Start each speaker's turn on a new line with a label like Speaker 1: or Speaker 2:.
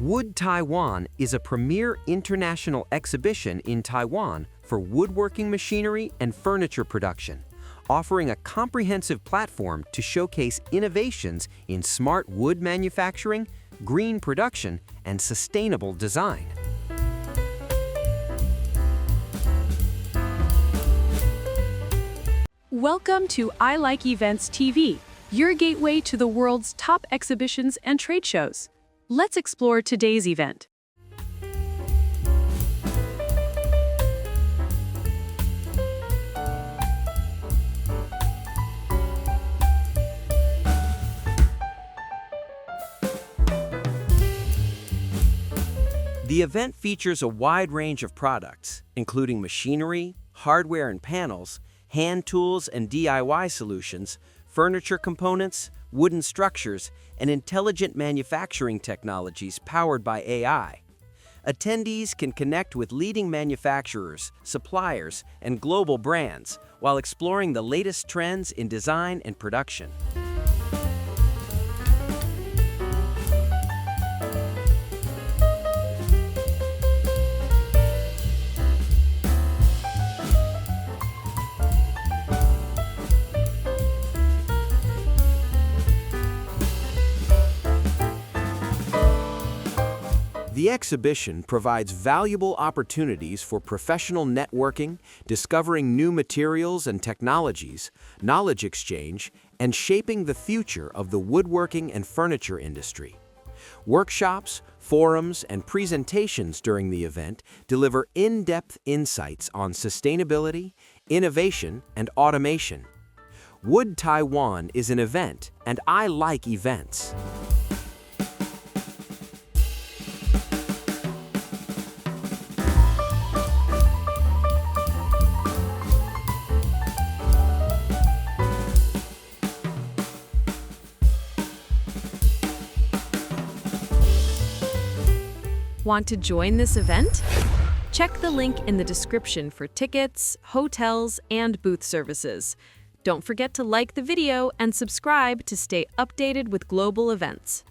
Speaker 1: Wood Taiwan is a premier international exhibition in Taiwan for woodworking machinery and furniture production, offering a comprehensive platform to showcase innovations in smart wood manufacturing, green production, and sustainable design.
Speaker 2: Welcome to ilikevents TV, your gateway to the world's top exhibitions and trade shows. Let's explore today's event.
Speaker 1: The event features a wide range of products, including machinery, hardware and panels, hand tools and DIY solutions, furniture components, wooden structures, and intelligent manufacturing technologies powered by AI. Attendees can connect with leading manufacturers, suppliers, and global brands while exploring the latest trends in design and production. The exhibition provides valuable opportunities for professional networking, discovering new materials and technologies, knowledge exchange, and shaping the future of the woodworking and furniture industry. Workshops, forums, and presentations during the event deliver in-depth insights on sustainability, innovation, and automation. Wood Taiwan is an event, and I like events.
Speaker 2: Want to join this event? Check the link in the description for tickets, hotels, and booth services. Don't forget to like the video and subscribe to stay updated with global events.